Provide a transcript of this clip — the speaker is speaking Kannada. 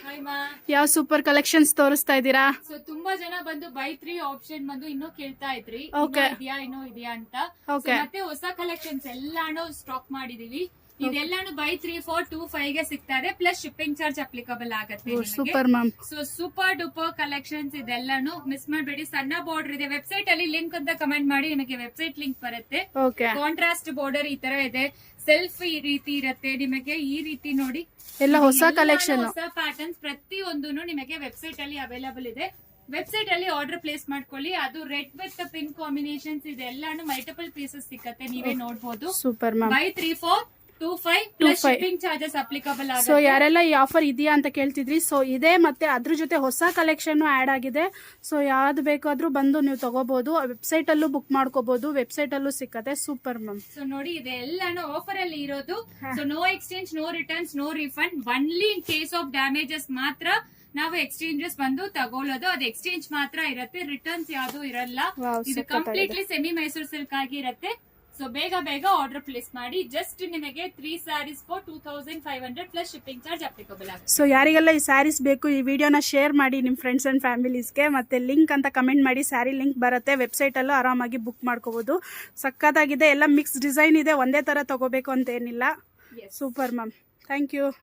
ಹಾಯ್ ಮಾ. ಯಾವ ಸೂಪರ್ ಕಲೆಕ್ಷನ್ಸ್ ತೋರಿಸ್ತಾ ಇದ್ದೀರಾ? ಸೊ ತುಂಬಾ ಜನ ಬಂದು ಬೈ 3 ಆಪ್ಷನ್ ಬಂದು ಇನ್ನೂ ಕೇಳ್ತಾ ಇದ್ರಿ, Okay. ಇನ್ನೂ ಇದೆಯಾ ಅಂತ. Okay. So, ಮತ್ತೆ ಹೊಸ ಕಲೆಕ್ಷನ್ಸ್ ಎಲ್ಲಾನು ಸ್ಟಾಕ್ ಮಾಡಿದೀವಿ. ಇದೆಲ್ಲಾನು ಬೈ 3 4 2 5 ಗೆ ಸಿಗ್ತಾ ಇದೆ, ಪ್ಲಸ್ ಶಿಪ್ಪಿಂಗ್ ಚಾರ್ಜ್ ಅಪ್ಲಿಕಬಲ್ ಆಗುತ್ತೆ. Super ma'am. So super duper collections ಇದೆಲ್ಲಾನು ಮಿಸ್ ಮಾಡಬೇಡಿ. ಸಣ್ಣ ಬಾರ್ಡರ್ ಇದೆ. ವೆಬ್ಸೈಟ್ ಅಲ್ಲಿ ಲಿಂಕ್ ಅಂತ ಕಮೆಂಟ್ ಮಾಡಿ, ನಿಮಗೆ ವೆಬ್ಸೈಟ್ ಲಿಂಕ್ ಬರುತ್ತೆ. ಓಕೆ. ಕಾಂಟ್ರಾಸ್ಟ್ ಬಾರ್ಡರ್ ಈ ತರ ಇದೆ, ಸೆಲ್ಫ್ ಈ ರೀತಿ ಇರುತ್ತೆ ನಿಮಗೆ. ಈ ರೀತಿ ನೋಡಿ, ಎಲ್ಲ ಹೊಸ ಕಲೆಕ್ಷನ್, ಹೊಸ ಪ್ಯಾಟರ್ನ್ಸ್ ಪ್ರತಿಯೊಂದು ನಿಮಗೆ ವೆಬ್ಸೈಟ್ ಅಲ್ಲಿ ಅವೈಲಬಲ್ ಇದೆ. ವೆಬ್ಸೈಟ್ ಅಲ್ಲಿ ಆರ್ಡರ್ ಪ್ಲೇಸ್ ಮಾಡ್ಕೊಳ್ಳಿ. ಅದು ರೆಡ್ ವಿತ್ ಪಿಂಕ್ ಕಾಂಬಿನೇಷನ್ಸ್ ಇದೆ, ಎಲ್ಲಾನು ಮಲ್ಟಿಪಲ್ ಪೀಸಸ್ ಸಿಕ್ಕತ್ತೆ, ನೀವೇ ನೋಡಬಹುದು. Super ma'am. By 3 4 2 5 plus shipping charges applicable so ಆಗುತ್ತೆ. ಯಾರೆಲ್ಲ ಈ ಆಫರ್ ಇದೆಯಾ ಅಂತ ಕೇಳ್ತಿದ್ರಿ, ಸೊ ಇದೆ, ಮತ್ತೆ ಅದ್ರ ಜೊತೆ ಹೊಸ ಕಲೆಕ್ಷನ್ ಆಡ್ ಆಗಿದೆ. ಸೊ ಯಾವ್ದು ಬೇಕಾದ್ರೂ ಬಂದು ನೀವು ತಗೋಬಹುದು. ವೆಬ್ಸೈಟ್ ಅಲ್ಲೂ ಬುಕ್ ಮಾಡ್ಕೋಬಹುದು, ವೆಬ್ಸೈಟ್ ಅಲ್ಲೂ ಸಿಕ್ಕತ್ತೆ. Super ma'am. ಸೊ ನೋಡಿ, ಇದೆ ಎಲ್ಲಾನು ಆಫರ್ ಅಲ್ಲಿ ಇರೋದು. So no exchange, no returns, no refund. Only in case of damages ಮಾತ್ರ ನಾವು ಎಕ್ಸ್ಚೇಂಜಸ್ ಬಂದು ತಗೊಳ್ಳೋದು. ಅದು ಎಕ್ಸ್ಚೇಂಜ್ ಮಾತ್ರ ಇರುತ್ತೆ, ರಿಟರ್ನ್ಸ್ ಯಾವ್ದು ಇರಲ್ಲ. ಇದು ಕಂಪ್ಲೀಟ್ಲಿ ಸೆಮಿ ಮೈಸೂರು ಸಿಲ್ಕ್ ಆಗಿ ಇರುತ್ತೆ. ಸೊ ಬೇಗ ಬೇಗ ಆರ್ಡರ್ ಪ್ಲೇಸ್ ಮಾಡಿ. ಜಸ್ಟ್ ನಿಮಗೆ 3 saris for 2500 plus shipping charge applicable ಆಗುತ್ತೆ. ಸೊ ಯಾರಿಗೆಲ್ಲ ಈ ಸ್ಯಾರೀಸ್ ಬೇಕು, ಈ ವಿಡಿಯೋನ ಶೇರ್ ಮಾಡಿ ನಿಮ್ಮ ಫ್ರೆಂಡ್ಸ್ ಅಂಡ್ ಫ್ಯಾಮಿಲೀಸ್ಗೆ. ಮತ್ತೆ ಲಿಂಕ್ ಅಂತ ಕಮೆಂಟ್ ಮಾಡಿ, ಸ್ಯಾರಿ ಲಿಂಕ್ ಬರುತ್ತೆ. ವೆಬ್ಸೈಟ್ ಅಲ್ಲೂ ಆರಾಮಾಗಿ ಬುಕ್ ಮಾಡ್ಕೋಬಹುದು. ಸಕ್ಕತ್ತಾಗಿದೆ, ಎಲ್ಲ ಮಿಕ್ಸ್ ಡಿಸೈನ್ ಇದೆ, ಒಂದೇ ತರ ತಗೋಬೇಕು ಅಂತ ಏನಿಲ್ಲ. Super ma'am, thank you.